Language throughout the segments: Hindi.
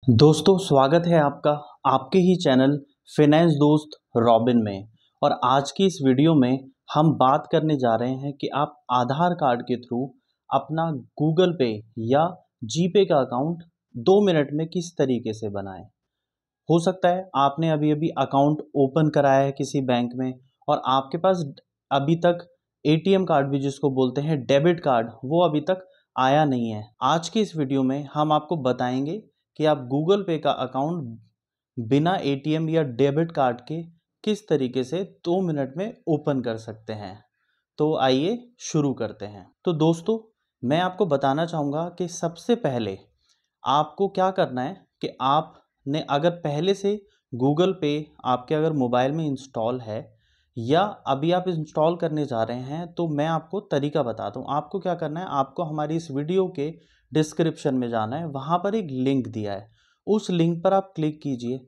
दोस्तों स्वागत है आपका आपके ही चैनल फिनेंस दोस्त रॉबिन में। और आज की इस वीडियो में हम बात करने जा रहे हैं कि आप आधार कार्ड के थ्रू अपना गूगल पे या जीपे का अकाउंट 2 मिनट में किस तरीके से बनाएं। हो सकता है आपने अभी अभी अकाउंट ओपन कराया है किसी बैंक में और आपके पास अभी तक एटीएम कार्ड भी जिसको बोलते हैं डेबिट कार्ड वो अभी तक आया नहीं है। आज की इस वीडियो में हम आपको बताएंगे कि आप गूगल पे का अकाउंट बिना एटीएम या डेबिट कार्ड के किस तरीके से 2 मिनट में ओपन कर सकते हैं। तो आइए शुरू करते हैं। तो दोस्तों मैं आपको बताना चाहूँगा कि सबसे पहले आपको क्या करना है कि आपने अगर पहले से गूगल पे आपके अगर मोबाइल में इंस्टॉल है या अभी आप इंस्टॉल करने जा रहे हैं तो मैं आपको तरीका बताता हूँ। आपको क्या करना है, आपको हमारी इस वीडियो के डिस्क्रिप्शन में जाना है, वहाँ पर एक लिंक दिया है, उस लिंक पर आप क्लिक कीजिए।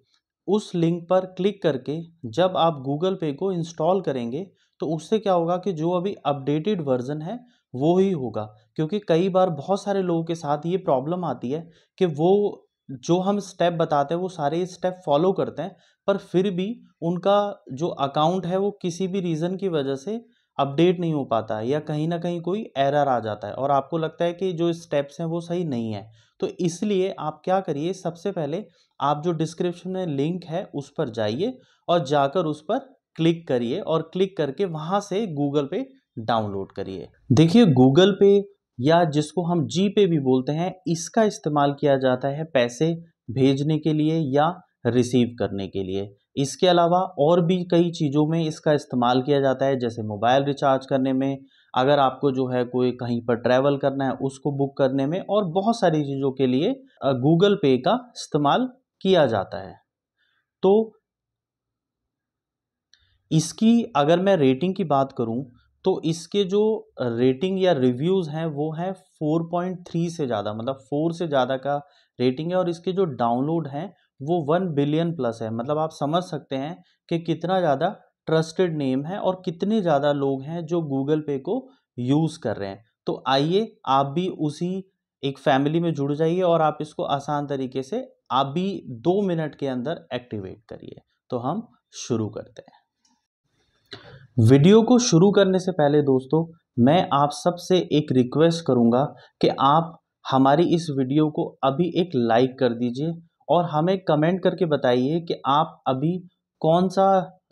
उस लिंक पर क्लिक करके जब आप गूगल पे को इंस्टॉल करेंगे तो उससे क्या होगा कि जो अभी अपडेटेड वर्जन है वो ही होगा। क्योंकि कई बार बहुत सारे लोगों के साथ ये प्रॉब्लम आती है कि वो जो हम स्टेप बताते हैं वो सारे स्टेप फॉलो करते हैं पर फिर भी उनका जो अकाउंट है वो किसी भी रीज़न की वजह से अपडेट नहीं हो पाता है या कहीं ना कहीं कोई एरर आ जाता है और आपको लगता है कि जो स्टेप्स हैं वो सही नहीं है। तो इसलिए आप क्या करिए, सबसे पहले आप जो डिस्क्रिप्शन में लिंक है उस पर जाइए और जाकर उस पर क्लिक करिए और क्लिक करके वहाँ से गूगल पे डाउनलोड करिए। देखिए गूगल पे या जिसको हम जी पे भी बोलते हैं, इसका इस्तेमाल किया जाता है पैसे भेजने के लिए या रिसीव करने के लिए। इसके अलावा और भी कई चीज़ों में इसका इस्तेमाल किया जाता है, जैसे मोबाइल रिचार्ज करने में, अगर आपको जो है कोई कहीं पर ट्रैवल करना है उसको बुक करने में, और बहुत सारी चीज़ों के लिए गूगल पे का इस्तेमाल किया जाता है। तो इसकी अगर मैं रेटिंग की बात करूं तो इसके जो रेटिंग या रिव्यूज़ हैं वो है 4.3 से ज़्यादा, मतलब 4 से ज़्यादा का रेटिंग है। और इसके जो डाउनलोड हैं वो 1 बिलियन प्लस है। मतलब आप समझ सकते हैं कि कितना ज़्यादा ट्रस्टेड नेम है और कितने ज़्यादा लोग हैं जो गूगल पे को यूज़ कर रहे हैं। तो आइए आप भी उसी एक फैमिली में जुड़ जाइए और आप इसको आसान तरीके से आप भी 2 मिनट के अंदर एक्टिवेट करिए। तो हम शुरू करते हैं। वीडियो को शुरू करने से पहले दोस्तों मैं आप सबसे एक रिक्वेस्ट करूंगा कि आप हमारी इस वीडियो को अभी एक लाइक कर दीजिए और हमें कमेंट करके बताइए कि आप अभी कौन सा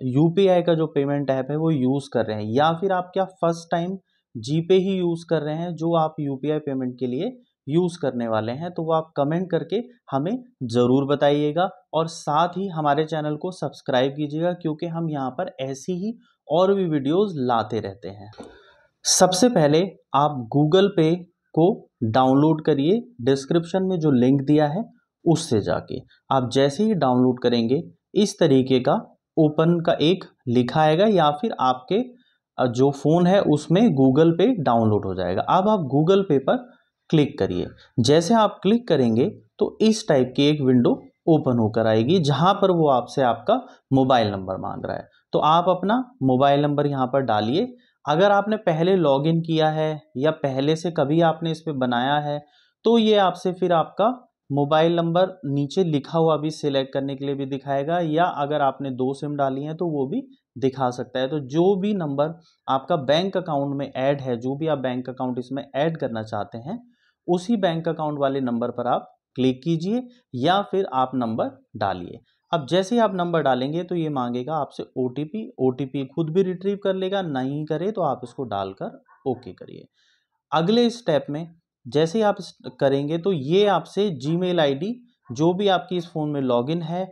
यूपीआई का जो पेमेंट ऐप है वो यूज़ कर रहे हैं या फिर आप क्या फर्स्ट टाइम जीपे ही यूज़ कर रहे हैं जो आप यूपीआई पेमेंट के लिए यूज़ करने वाले हैं। तो वो आप कमेंट करके हमें ज़रूर बताइएगा और साथ ही हमारे चैनल को सब्सक्राइब कीजिएगा क्योंकि हम यहाँ पर ऐसी ही और भी वीडियोस लाते रहते हैं। सबसे पहले आप गूगल पे को डाउनलोड करिए, डिस्क्रिप्शन में जो लिंक दिया है उससे जाके आप जैसे ही डाउनलोड करेंगे इस तरीके का ओपन का एक लिखा आएगा या फिर आपके जो फ़ोन है उसमें गूगल पे डाउनलोड हो जाएगा। अब आप गूगल पे पर क्लिक करिए। जैसे आप क्लिक करेंगे तो इस टाइप की एक विंडो ओपन होकर आएगी जहां पर वो आपसे आपका मोबाइल नंबर मांग रहा है। तो आप अपना मोबाइल नंबर यहाँ पर डालिए। अगर आपने पहले लॉगिन किया है या पहले से कभी आपने इस पे बनाया है तो ये आपसे फिर आपका मोबाइल नंबर नीचे लिखा हुआ भी सिलेक्ट करने के लिए भी दिखाएगा, या अगर आपने 2 सिम डाली हैं तो वो भी दिखा सकता है। तो जो भी नंबर आपका बैंक अकाउंट में ऐड है, जो भी आप बैंक अकाउंट इसमें ऐड करना चाहते हैं उसी बैंक अकाउंट वाले नंबर पर आप क्लिक कीजिए या फिर आप नंबर डालिए। अब जैसे ही आप नंबर डालेंगे तो ये मांगेगा आपसे ओटीपी। ओटीपी खुद भी रिट्रीव कर लेगा, नहीं करे तो आप इसको डालकर ओके करिए। अगले स्टेप में जैसे ही आप करेंगे तो ये आपसे जीमेल आईडी, जो भी आपकी इस फ़ोन में लॉगिन है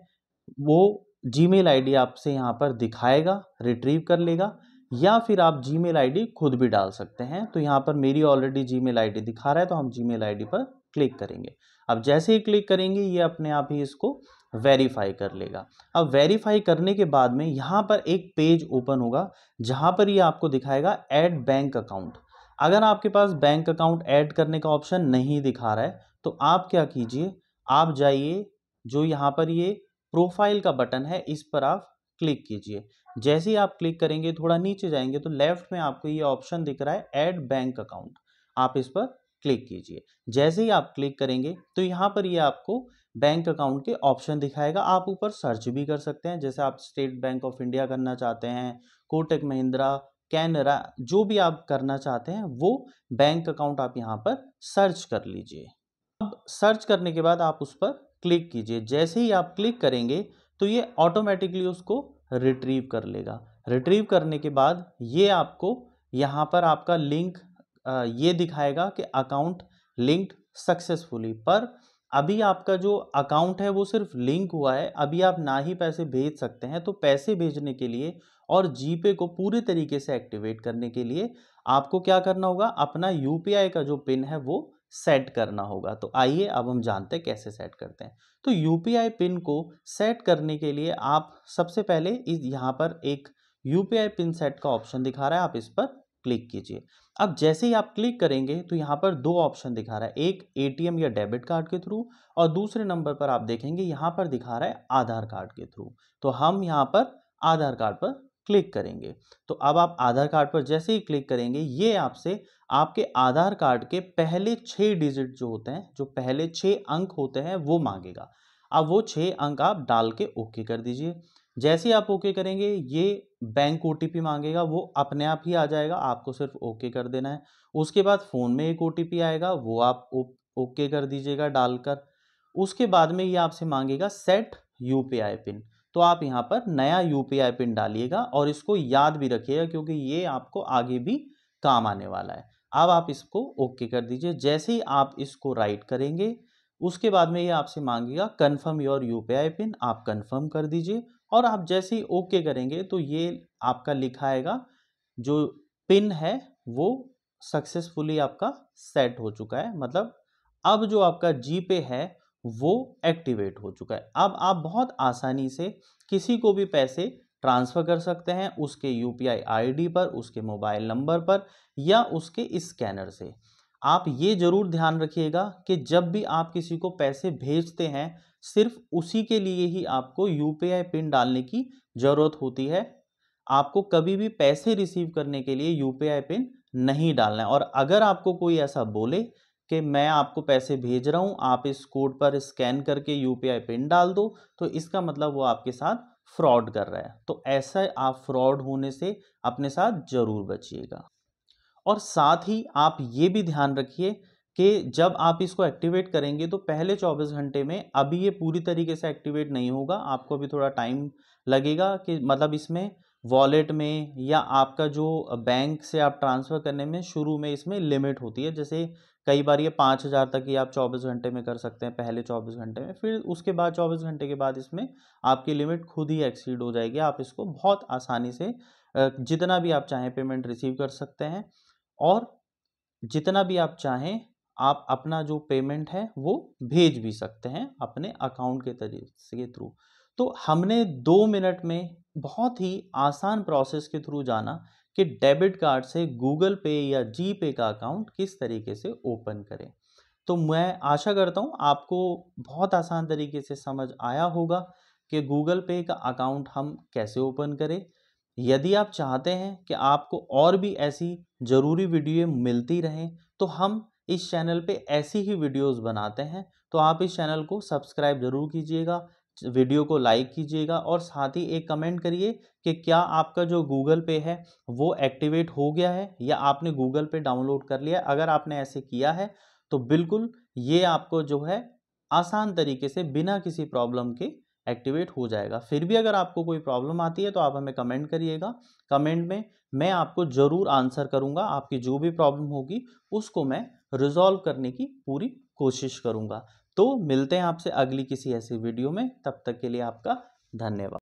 वो जीमेल आईडी आपसे यहाँ पर दिखाएगा, रिट्रीव कर लेगा, या फिर आप जीमेल आईडी खुद भी डाल सकते हैं। तो यहाँ पर मेरी ऑलरेडी जीमेल आईडी दिखा रहा है तो हम जीमेल आईडी पर क्लिक करेंगे। अब जैसे ही क्लिक करेंगे ये अपने आप ही इसको वेरीफाई कर लेगा। अब वेरीफाई करने के बाद में यहाँ पर एक पेज ओपन होगा जहाँ पर ये आपको दिखाएगा ऐड बैंक अकाउंट। अगर आपके पास बैंक अकाउंट ऐड करने का ऑप्शन नहीं दिखा रहा है तो आप क्या कीजिए, आप जाइए जो यहाँ पर ये प्रोफाइल का बटन है इस पर आप क्लिक कीजिए। जैसे ही आप क्लिक करेंगे थोड़ा नीचे जाएंगे तो लेफ्ट में आपको ये ऑप्शन दिख रहा है ऐड बैंक अकाउंट, आप इस पर क्लिक कीजिए। जैसे ही आप क्लिक करेंगे तो यहाँ पर ये आपको बैंक अकाउंट के ऑप्शन दिखाएगा। आप ऊपर सर्च भी कर सकते हैं, जैसे आप स्टेट बैंक ऑफ इंडिया करना चाहते हैं, कोटक महिंद्रा, कैनरा, जो भी आप करना चाहते हैं वो बैंक अकाउंट आप यहाँ पर सर्च कर लीजिए। अब सर्च करने के बाद आप उस पर क्लिक कीजिए। जैसे ही आप क्लिक करेंगे तो ये ऑटोमेटिकली उसको रिट्रीव कर लेगा। रिट्रीव करने के बाद ये आपको यहाँ पर आपका लिंक ये दिखाएगा कि अकाउंट लिंक्ड सक्सेसफुली, पर अभी आपका जो अकाउंट है वो सिर्फ लिंक हुआ है, अभी आप ना ही पैसे भेज सकते हैं। तो पैसे भेजने के लिए और जीपे को पूरी तरीके से एक्टिवेट करने के लिए आपको क्या करना होगा, अपना यूपीआई का जो पिन है वो सेट करना होगा। तो आइए अब हम जानते हैं कैसे सेट करते हैं। तो यूपीआई पिन को सेट करने के लिए आप सबसे पहले इस यहाँ पर एक यूपीआई पिन सेट का ऑप्शन दिखा रहा है, आप इस पर क्लिक कीजिए। अब जैसे ही आप क्लिक करेंगे तो यहाँ पर दो ऑप्शन दिखा रहा है, एक एटीएम या डेबिट कार्ड के थ्रू और दूसरे नंबर पर आप देखेंगे यहाँ पर दिखा रहा है आधार कार्ड के थ्रू। तो हम यहाँ पर आधार कार्ड पर क्लिक करेंगे। तो अब आप आधार कार्ड पर जैसे ही क्लिक करेंगे ये आपसे आपके आधार कार्ड के पहले 6 डिजिट जो होते हैं, जो पहले 6 अंक होते हैं वो मांगेगा। अब वो 6 अंक आप डाल के ओके कर दीजिए। जैसे ही आप ओके करेंगे ये बैंक ओटीपी मांगेगा, वो अपने आप ही आ जाएगा, आपको सिर्फ ओके कर देना है। उसके बाद फ़ोन में एक ओटीपी आएगा, वो आप ओके कर दीजिएगा डालकर। उसके बाद में ये आपसे मांगेगा सेट यूपीआई पिन, तो आप यहाँ पर नया यूपीआई पिन डालिएगा और इसको याद भी रखिएगा क्योंकि ये आपको आगे भी काम आने वाला है। अब आप इसको ओके कर दीजिए। जैसे ही आप इसको राइट करेंगे उसके बाद में ये आपसे मांगेगा कन्फर्म योर यूपीआई पिन, आप कन्फर्म कर दीजिए और आप जैसे ही ओके करेंगे तो ये आपका लिखाएगा जो पिन है वो सक्सेसफुली आपका सेट हो चुका है, मतलब अब जो आपका जीपे है वो एक्टिवेट हो चुका है। अब आप बहुत आसानी से किसी को भी पैसे ट्रांसफ़र कर सकते हैं उसके यूपीआई आईडी पर, उसके मोबाइल नंबर पर या उसके स्कैनर से। आप ये ज़रूर ध्यान रखिएगा कि जब भी आप किसी को पैसे भेजते हैं सिर्फ उसी के लिए ही आपको यूपीआई पिन डालने की ज़रूरत होती है। आपको कभी भी पैसे रिसीव करने के लिए यूपीआई पिन नहीं डालना है। और अगर आपको कोई ऐसा बोले कि मैं आपको पैसे भेज रहा हूँ, आप इस कोड पर स्कैन करके यूपीआई पिन डाल दो, तो इसका मतलब वो आपके साथ फ्रॉड कर रहा है। तो ऐसा आप फ्रॉड होने से अपने साथ ज़रूर बचिएगा। और साथ ही आप ये भी ध्यान रखिए कि जब आप इसको एक्टिवेट करेंगे तो पहले 24 घंटे में अभी ये पूरी तरीके से एक्टिवेट नहीं होगा, आपको अभी थोड़ा टाइम लगेगा कि मतलब इसमें वॉलेट में या आपका जो बैंक से आप ट्रांसफ़र करने में शुरू में इसमें लिमिट होती है। जैसे कई बार ये 5,000 तक ही आप 24 घंटे में कर सकते हैं, पहले 24 घंटे में, फिर उसके बाद 24 घंटे के बाद इसमें आपकी लिमिट खुद ही एक्सीड हो जाएगी। आप इसको बहुत आसानी से जितना भी आप चाहें पेमेंट रिसीव कर सकते हैं और जितना भी आप चाहें आप अपना जो पेमेंट है वो भेज भी सकते हैं अपने अकाउंट के तरीके के थ्रू। तो हमने 2 मिनट में बहुत ही आसान प्रोसेस के थ्रू जाना कि डेबिट कार्ड से गूगल पे या जी पे का अकाउंट किस तरीके से ओपन करें। तो मैं आशा करता हूँ आपको बहुत आसान तरीके से समझ आया होगा कि गूगल पे का अकाउंट हम कैसे ओपन करें। यदि आप चाहते हैं कि आपको और भी ऐसी ज़रूरी वीडियो मिलती रहें तो हम इस चैनल पे ऐसी ही वीडियोस बनाते हैं। तो आप इस चैनल को सब्सक्राइब ज़रूर कीजिएगा, वीडियो को लाइक कीजिएगा और साथ ही एक कमेंट करिए कि क्या आपका जो गूगल पे है वो एक्टिवेट हो गया है या आपने गूगल पे डाउनलोड कर लिया। अगर आपने ऐसे किया है तो बिल्कुल ये आपको जो है आसान तरीके से बिना किसी प्रॉब्लम के एक्टिवेट हो जाएगा। फिर भी अगर आपको कोई प्रॉब्लम आती है तो आप हमें कमेंट करिएगा, कमेंट में मैं आपको ज़रूर आंसर करूंगा। आपकी जो भी प्रॉब्लम होगी उसको मैं रिजॉल्व करने की पूरी कोशिश करूंगा। तो मिलते हैं आपसे अगली किसी ऐसी वीडियो में, तब तक के लिए आपका धन्यवाद।